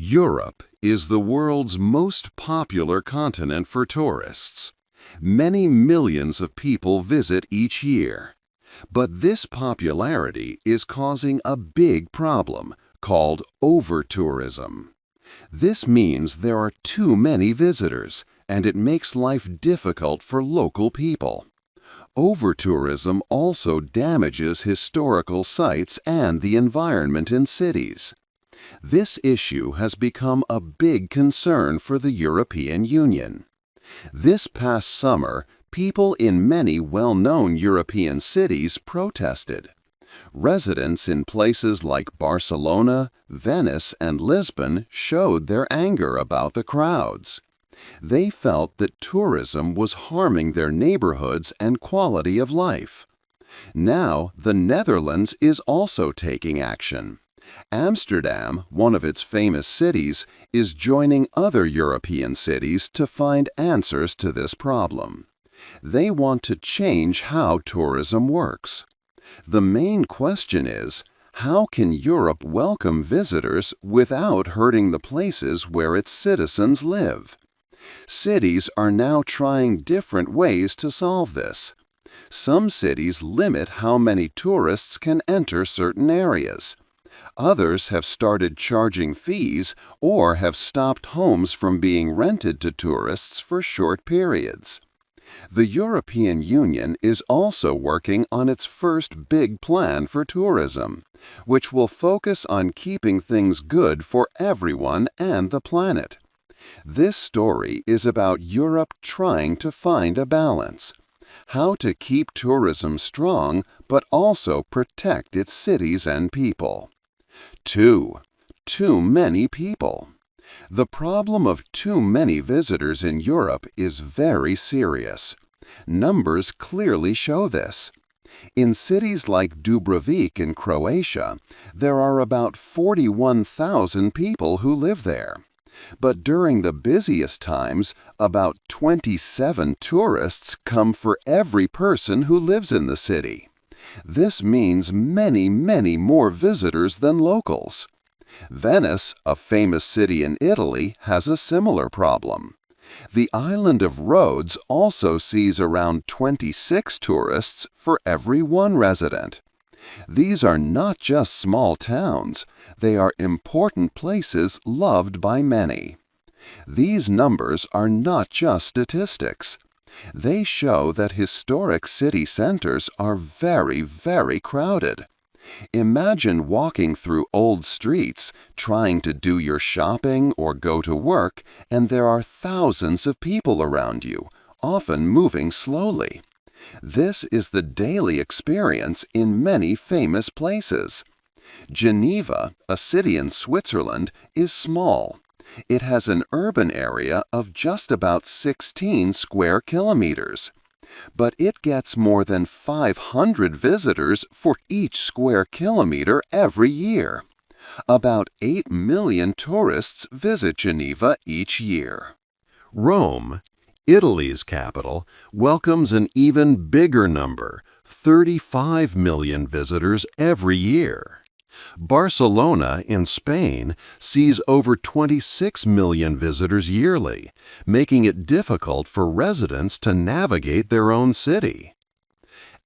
Europe is the world's most popular continent for tourists. Many millions of people visit each year. But this popularity is causing a big problem called over-tourism. This means there are too many visitors, and it makes life difficult for local people. Over-tourism also damages historical sites and the environment in cities. This issue has become a big concern for the European Union. This past summer, people in many well-known European cities protested. Residents in places like Barcelona, Venice, and Lisbon showed their anger about the crowds. They felt that tourism was harming their neighborhoods and quality of life. Now, the Netherlands is also taking action. Amsterdam, one of its famous cities, is joining other European cities to find answers to this problem. They want to change how tourism works. The main question is, how can Europe welcome visitors without hurting the places where its citizens live? Cities are now trying different ways to solve this. Some cities limit how many tourists can enter certain areas. Others have started charging fees or have stopped homes from being rented to tourists for short periods. The European Union is also working on its first big plan for tourism, which will focus on keeping things good for everyone and the planet. This story is about Europe trying to find a balance. How to keep tourism strong but also protect its cities and people. Too many people. The problem of too many visitors in Europe is very serious. Numbers clearly show this. In cities like Dubrovnik in Croatia, there are about 41,000 people who live there. But during the busiest times, about 27 tourists come for every person who lives in the city. This means many more visitors than locals. Venice, a famous city in Italy, has a similar problem. The island of Rhodes also sees around 26 tourists for every one resident. These are not just small towns, they are important places loved by many. These numbers are not just statistics. They show that historic city centers are very crowded. Imagine walking through old streets, trying to do your shopping or go to work, and there are thousands of people around you, often moving slowly. This is the daily experience in many famous places. Geneva, a city in Switzerland, is small. It has an urban area of just about 16 square kilometers. But it gets more than 500 visitors for each square kilometer every year. About 8 million tourists visit Geneva each year. Rome, Italy's capital, welcomes an even bigger number, 35 million visitors every year. Barcelona in Spain sees over 26 million visitors yearly, making it difficult for residents to navigate their own city.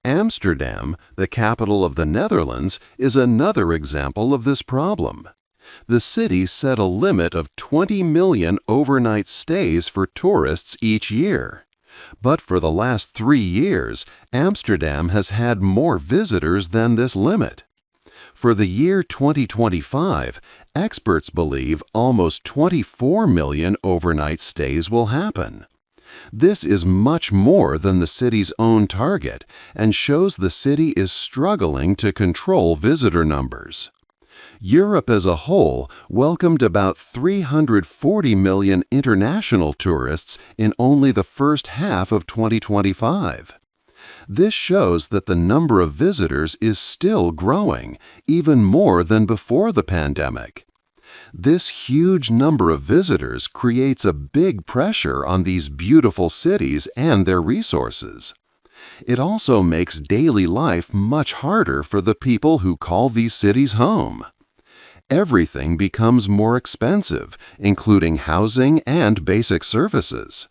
Amsterdam, the capital of the Netherlands, is another example of this problem. The city set a limit of 20 million overnight stays for tourists each year. But for the last 3 years, Amsterdam has had more visitors than this limit. For the year 2025, experts believe almost 24 million overnight stays will happen. This is much more than the city's own target and shows the city is struggling to control visitor numbers. Europe as a whole welcomed about 340 million international tourists in only the first half of 2025. This shows that the number of visitors is still growing, even more than before the pandemic. This huge number of visitors creates a big pressure on these beautiful cities and their resources. It also makes daily life much harder for the people who call these cities home. Everything becomes more expensive, including housing and basic services.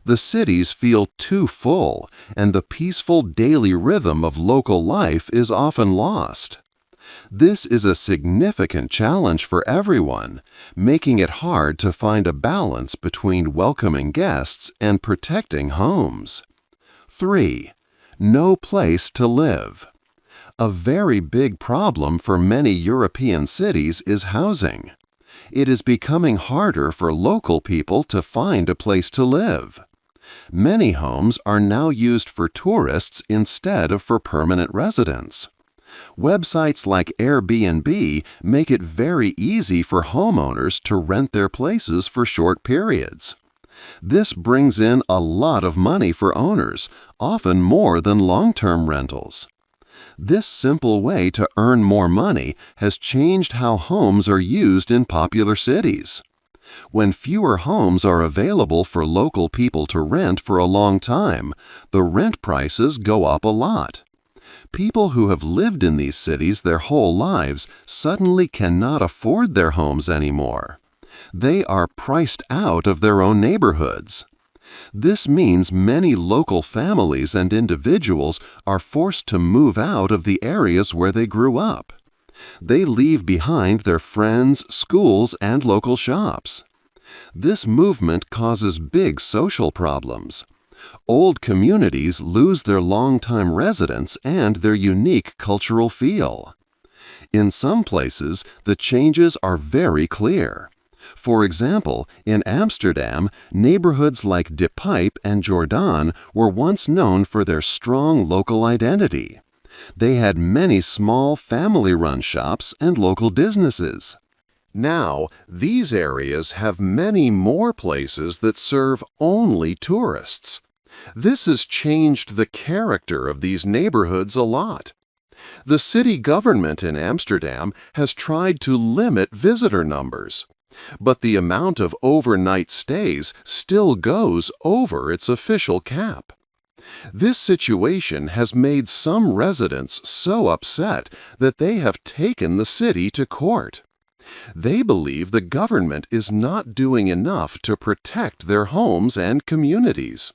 The cities feel too full, and the peaceful daily rhythm of local life is often lost. This is a significant challenge for everyone, making it hard to find a balance between welcoming guests and protecting homes. 3. No place to live. A very big problem for many European cities is housing. It is becoming harder for local people to find a place to live. Many homes are now used for tourists instead of for permanent residents. Websites like Airbnb make it very easy for homeowners to rent their places for short periods. This brings in a lot of money for owners, often more than long-term rentals. This simple way to earn more money has changed how homes are used in popular cities. When fewer homes are available for local people to rent for a long time, the rent prices go up a lot. People who have lived in these cities their whole lives suddenly cannot afford their homes anymore. They are priced out of their own neighborhoods. This means many local families and individuals are forced to move out of the areas where they grew up. They leave behind their friends, schools, and local shops. This movement causes big social problems. Old communities lose their longtime residents and their unique cultural feel. In some places, the changes are very clear. For example, in Amsterdam, neighborhoods like De Pijp and Jordaan were once known for their strong local identity. They had many small family-run shops and local businesses. Now, these areas have many more places that serve only tourists. This has changed the character of these neighborhoods a lot. The city government in Amsterdam has tried to limit visitor numbers, but the amount of overnight stays still goes over its official cap. This situation has made some residents so upset that they have taken the city to court. They believe the government is not doing enough to protect their homes and communities.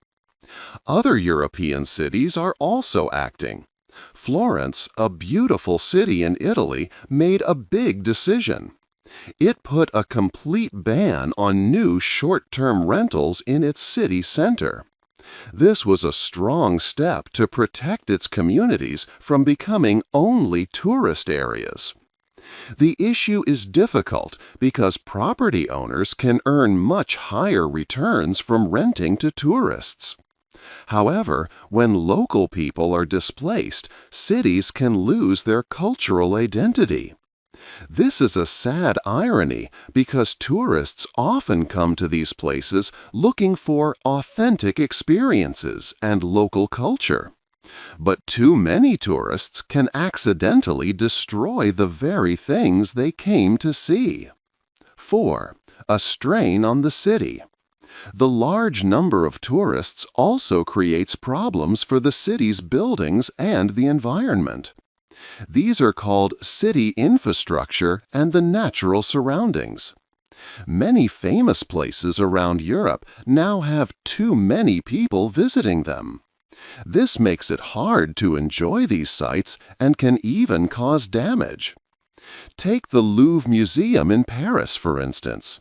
Other European cities are also acting. Florence, a beautiful city in Italy, made a big decision. It put a complete ban on new short-term rentals in its city center. This was a strong step to protect its communities from becoming only tourist areas. The issue is difficult because property owners can earn much higher returns from renting to tourists. However, when local people are displaced, cities can lose their cultural identity. This is a sad irony because tourists often come to these places looking for authentic experiences and local culture. But too many tourists can accidentally destroy the very things they came to see. 4. A strain on the city. The large number of tourists also creates problems for the city's buildings and the environment. These are called city infrastructure and the natural surroundings. Many famous places around Europe now have too many people visiting them. This makes it hard to enjoy these sites and can even cause damage. Take the Louvre Museum in Paris, for instance.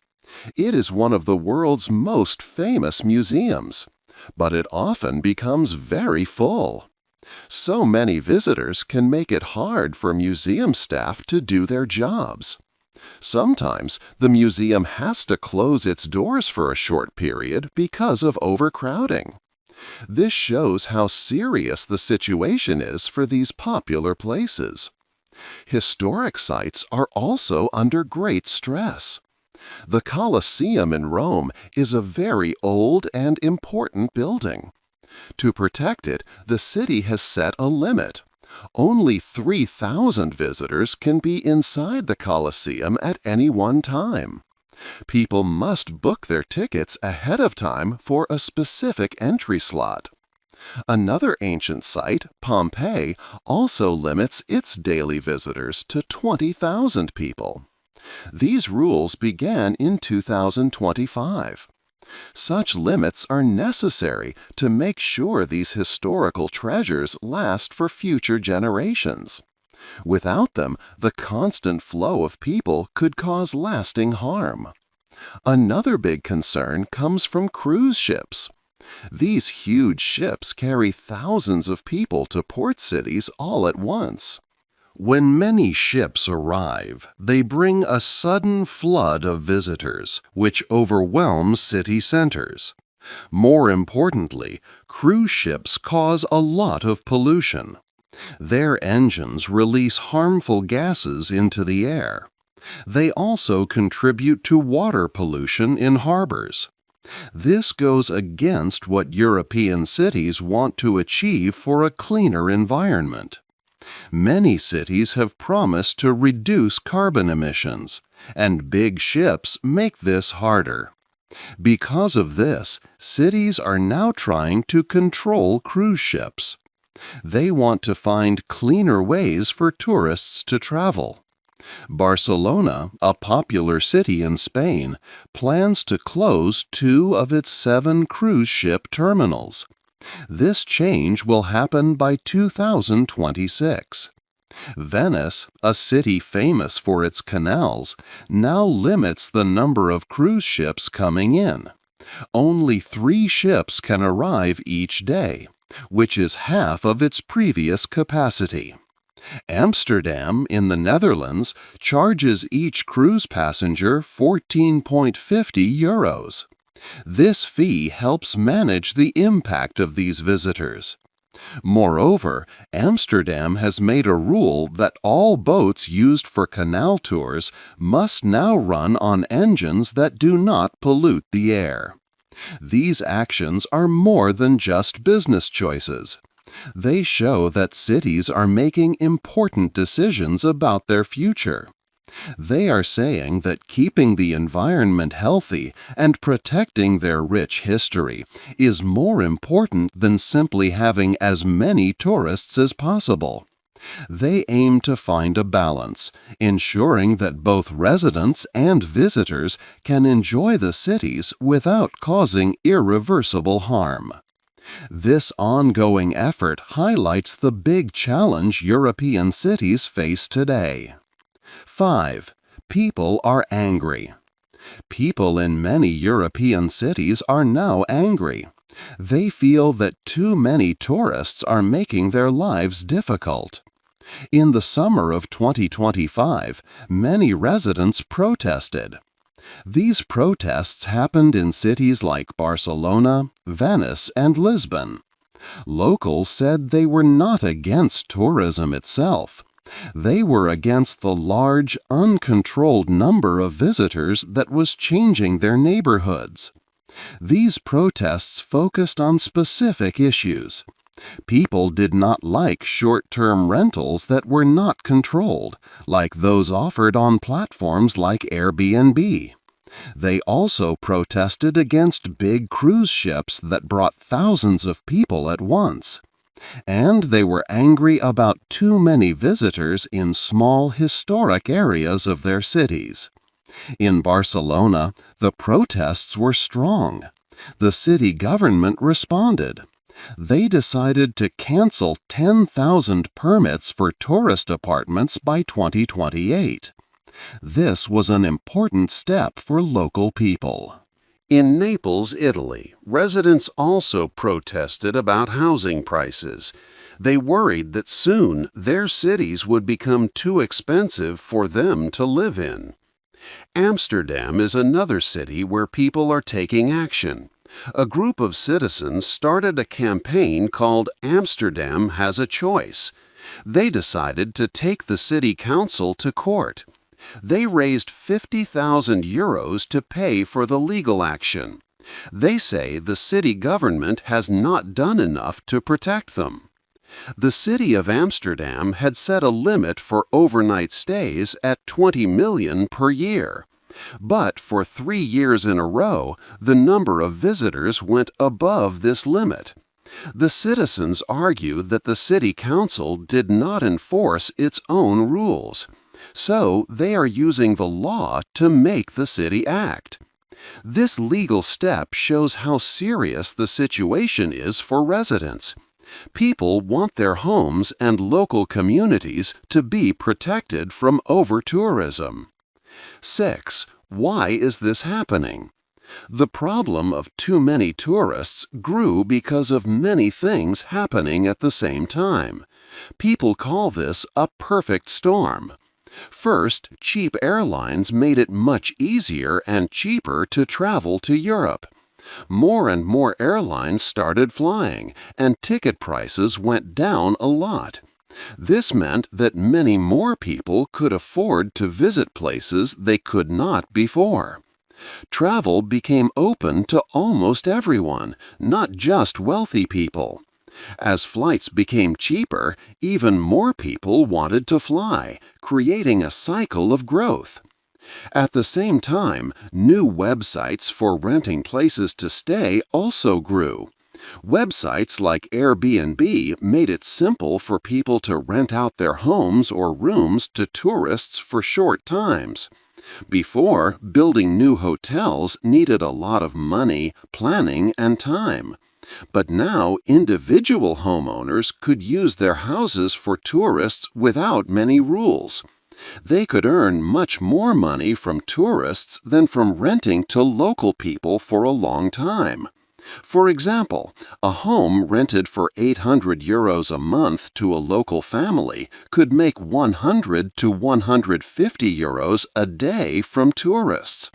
It is one of the world's most famous museums, but it often becomes very full. So many visitors can make it hard for museum staff to do their jobs. Sometimes the museum has to close its doors for a short period because of overcrowding. This shows how serious the situation is for these popular places. Historic sites are also under great stress. The Colosseum in Rome is a very old and important building. To protect it, the city has set a limit. Only 3,000 visitors can be inside the Colosseum at any one time. People must book their tickets ahead of time for a specific entry slot. Another ancient site, Pompeii, also limits its daily visitors to 20,000 people. These rules began in 2025. Such limits are necessary to make sure these historical treasures last for future generations. Without them, the constant flow of people could cause lasting harm. Another big concern comes from cruise ships. These huge ships carry thousands of people to port cities all at once. When many ships arrive, they bring a sudden flood of visitors, which overwhelms city centers. More importantly, cruise ships cause a lot of pollution. Their engines release harmful gases into the air. They also contribute to water pollution in harbors. This goes against what European cities want to achieve for a cleaner environment. Many cities have promised to reduce carbon emissions, and big ships make this harder. Because of this, cities are now trying to control cruise ships. They want to find cleaner ways for tourists to travel. Barcelona, a popular city in Spain, plans to close 2 of its 7 cruise ship terminals. This change will happen by 2026. Venice, a city famous for its canals, now limits the number of cruise ships coming in. Only 3 ships can arrive each day, which is half of its previous capacity. Amsterdam, in the Netherlands, charges each cruise passenger 14.50 euros. This fee helps manage the impact of these visitors. Moreover, Amsterdam has made a rule that all boats used for canal tours must now run on engines that do not pollute the air. These actions are more than just business choices. They show that cities are making important decisions about their future. They are saying that keeping the environment healthy and protecting their rich history is more important than simply having as many tourists as possible. They aim to find a balance, ensuring that both residents and visitors can enjoy the cities without causing irreversible harm. This ongoing effort highlights the big challenge European cities face today. 5. People are angry. People in many European cities are now angry. They feel that too many tourists are making their lives difficult. In the summer of 2025, many residents protested. These protests happened in cities like Barcelona, Venice, and Lisbon. Locals said they were not against tourism itself. They were against the large, uncontrolled number of visitors that was changing their neighborhoods. These protests focused on specific issues. People did not like short-term rentals that were not controlled, like those offered on platforms like Airbnb. They also protested against big cruise ships that brought thousands of people at once. And they were angry about too many visitors in small historic areas of their cities. In Barcelona, the protests were strong. The city government responded. They decided to cancel 10,000 permits for tourist apartments by 2028. This was an important step for local people. In Naples, Italy, residents also protested about housing prices. They worried that soon their cities would become too expensive for them to live in. Amsterdam is another city where people are taking action. A group of citizens started a campaign called Amsterdam Has a Choice. They decided to take the city council to court. They raised 50,000 euros to pay for the legal action. They say the city government has not done enough to protect them. The city of Amsterdam had set a limit for overnight stays at 20 million per year. But for 3 years in a row, the number of visitors went above this limit. The citizens argue that the city council did not enforce its own rules. So they are using the law to make the city act. This legal step shows how serious the situation is for residents. People want their homes and local communities to be protected from over-tourism. 6. Why is this happening? The problem of too many tourists grew because of many things happening at the same time. People call this a perfect storm. First, cheap airlines made it much easier and cheaper to travel to Europe. More and more airlines started flying, and ticket prices went down a lot. This meant that many more people could afford to visit places they could not before. Travel became open to almost everyone, not just wealthy people. As flights became cheaper, even more people wanted to fly, creating a cycle of growth. At the same time, new websites for renting places to stay also grew. Websites like Airbnb made it simple for people to rent out their homes or rooms to tourists for short times. Before, building new hotels needed a lot of money, planning, and time. But now, individual homeowners could use their houses for tourists without many rules. They could earn much more money from tourists than from renting to local people for a long time. For example, a home rented for €800 a month to a local family could make €100 to €150 a day from tourists.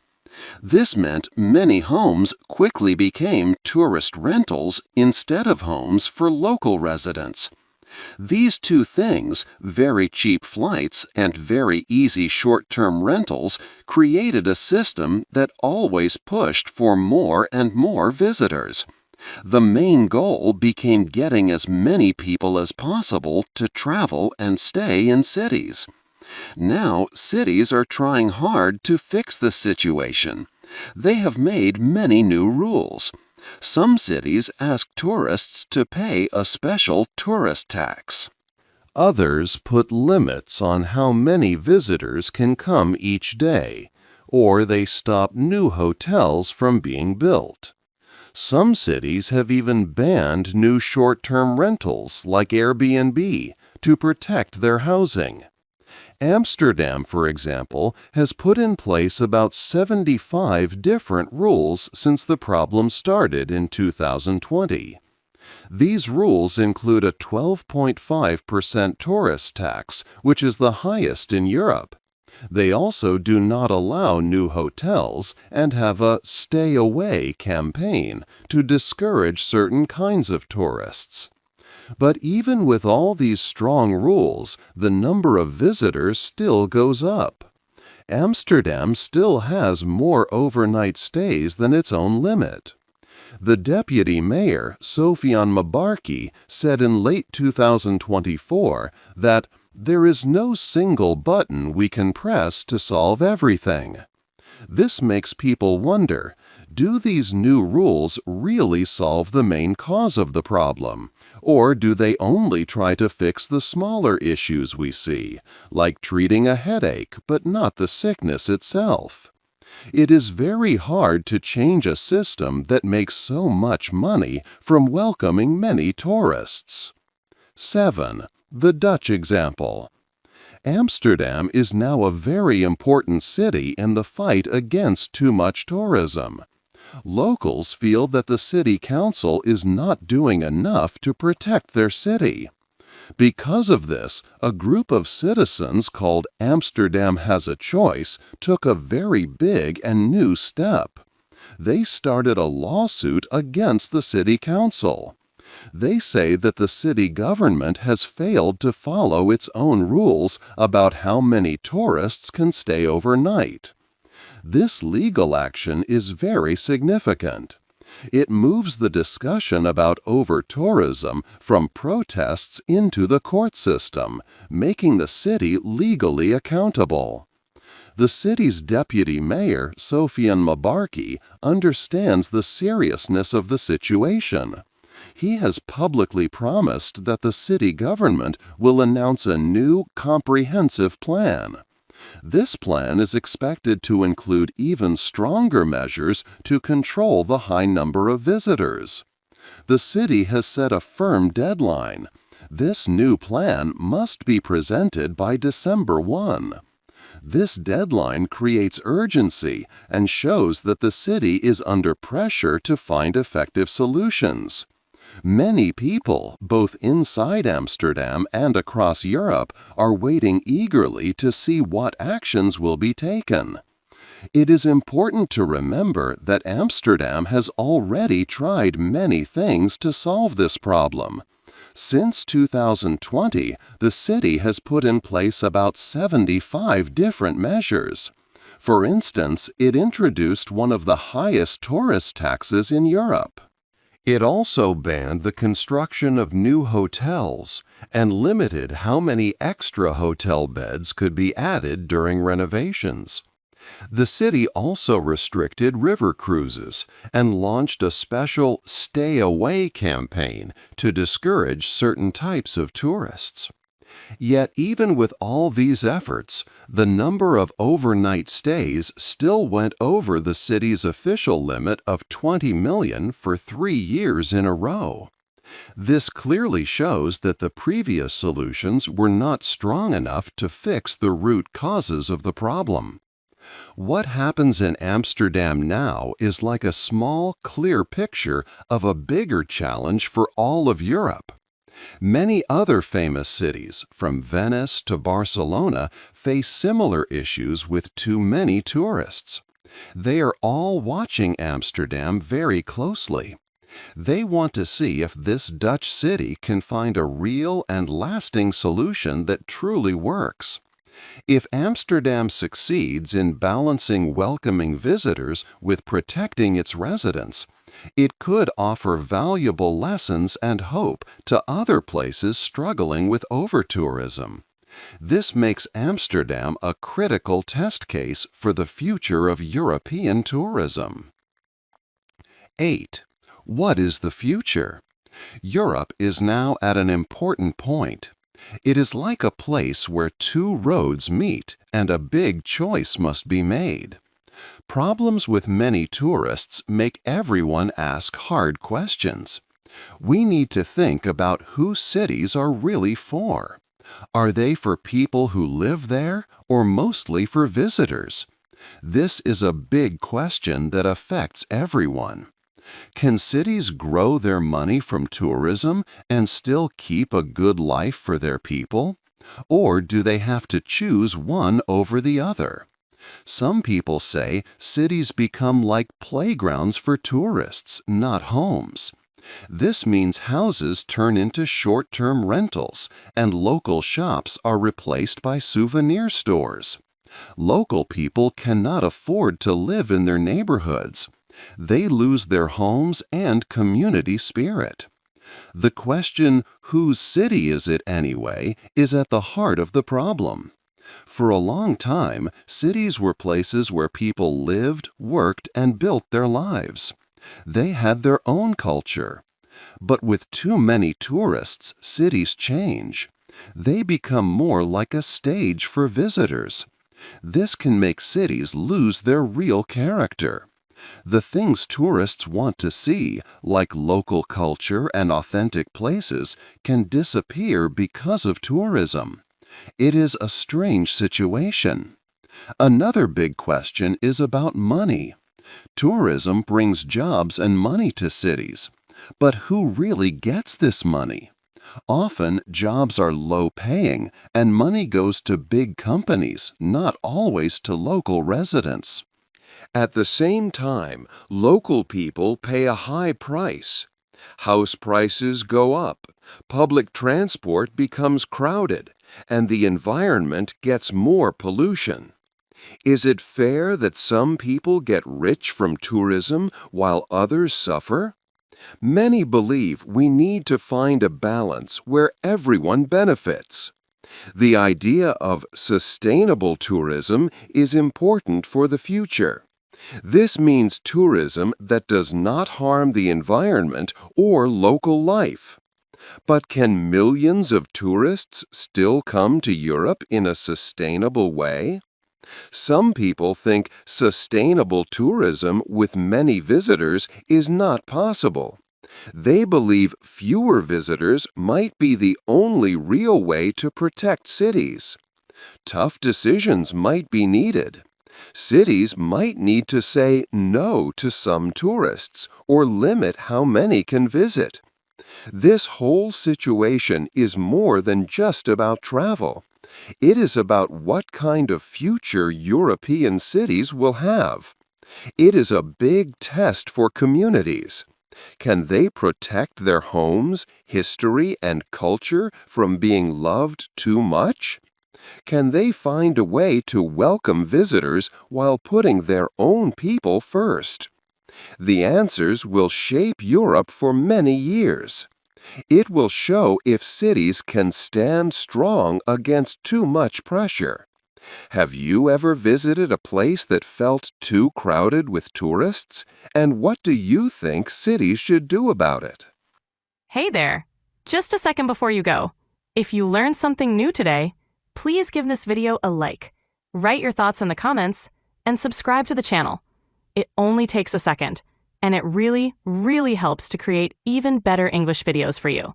This meant many homes quickly became tourist rentals instead of homes for local residents. These two things, very cheap flights and very easy short-term rentals, created a system that always pushed for more and more visitors. The main goal became getting as many people as possible to travel and stay in cities. Now, cities are trying hard to fix the situation. They have made many new rules. Some cities ask tourists to pay a special tourist tax. Others put limits on how many visitors can come each day, or they stop new hotels from being built. Some cities have even banned new short-term rentals like Airbnb to protect their housing. Amsterdam, for example, has put in place about 75 different rules since the problem started in 2020. These rules include a 12.5% tourist tax, which is the highest in Europe. They also do not allow new hotels and have a "Stay Away" campaign to discourage certain kinds of tourists. But even with all these strong rules, the number of visitors still goes up. Amsterdam still has more overnight stays than its own limit. The deputy mayor, Sofian Mabarki, said in late 2024 that there is no single button we can press to solve everything. This makes people wonder, do these new rules really solve the main cause of the problem? Or do they only try to fix the smaller issues we see, like treating a headache but not the sickness itself? It is very hard to change a system that makes so much money from welcoming many tourists. 7. The Dutch example. Amsterdam is now a very important city in the fight against too much tourism. Locals feel that the city council is not doing enough to protect their city. Because of this, a group of citizens called Amsterdam Has a Choice took a very big and new step. They started a lawsuit against the city council. They say that the city government has failed to follow its own rules about how many tourists can stay overnight. This legal action is very significant. It moves the discussion about over-tourism from protests into the court system, making the city legally accountable. The city's deputy mayor, Sofian Mabarki, understands the seriousness of the situation. He has publicly promised that the city government will announce a new, comprehensive plan. This plan is expected to include even stronger measures to control the high number of visitors. The city has set a firm deadline. This new plan must be presented by December 1. This deadline creates urgency and shows that the city is under pressure to find effective solutions. Many people, both inside Amsterdam and across Europe, are waiting eagerly to see what actions will be taken. It is important to remember that Amsterdam has already tried many things to solve this problem. Since 2020, the city has put in place about 75 different measures. For instance, it introduced one of the highest tourist taxes in Europe. It also banned the construction of new hotels and limited how many extra hotel beds could be added during renovations. The city also restricted river cruises and launched a special Stay Away campaign to discourage certain types of tourists. Yet even with all these efforts, the number of overnight stays still went over the city's official limit of 20 million for 3 years in a row. This clearly shows that the previous solutions were not strong enough to fix the root causes of the problem. What happens in Amsterdam now is like a small, clear picture of a bigger challenge for all of Europe. Many other famous cities, from Venice to Barcelona, face similar issues with too many tourists. They are all watching Amsterdam very closely. They want to see if this Dutch city can find a real and lasting solution that truly works. If Amsterdam succeeds in balancing welcoming visitors with protecting its residents, it could offer valuable lessons and hope to other places struggling with overtourism. This makes Amsterdam a critical test case for the future of European tourism. 8. What is the future? Europe is now at an important point. It is like a place where two roads meet and a big choice must be made. Problems with many tourists make everyone ask hard questions. We need to think about who cities are really for. Are they for people who live there or mostly for visitors? This is a big question that affects everyone. Can cities grow their money from tourism and still keep a good life for their people? Or do they have to choose one over the other? Some people say cities become like playgrounds for tourists, not homes. This means houses turn into short-term rentals and local shops are replaced by souvenir stores. Local people cannot afford to live in their neighborhoods. They lose their homes and community spirit. The question, whose city is it anyway, is at the heart of the problem. For a long time, cities were places where people lived, worked, and built their lives. They had their own culture. But with too many tourists, cities change. They become more like a stage for visitors. This can make cities lose their real character. The things tourists want to see, like local culture and authentic places, can disappear because of tourism. It is a strange situation. Another big question is about money. Tourism brings jobs and money to cities. But who really gets this money? Often, jobs are low-paying, and money goes to big companies, not always to local residents. At the same time, local people pay a high price. House prices go up, public transport becomes crowded, and the environment gets more pollution. Is it fair that some people get rich from tourism while others suffer? Many believe we need to find a balance where everyone benefits. The idea of sustainable tourism is important for the future. This means tourism that does not harm the environment or local life. But can millions of tourists still come to Europe in a sustainable way? Some people think sustainable tourism with many visitors is not possible. They believe fewer visitors might be the only real way to protect cities. Tough decisions might be needed. Cities might need to say no to some tourists or limit how many can visit. This whole situation is more than just about travel. It is about what kind of future European cities will have. It is a big test for communities. Can they protect their homes, history, and culture from being loved too much? Can they find a way to welcome visitors while putting their own people first? The answers will shape Europe for many years. It will show if cities can stand strong against too much pressure. Have you ever visited a place that felt too crowded with tourists? And what do you think cities should do about it? Hey there! Just a second before you go. If you learned something new today, please give this video a like, write your thoughts in the comments, and subscribe to the channel. It only takes a second, and it really, really helps to create even better English videos for you.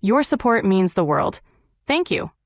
Your support means the world. Thank you.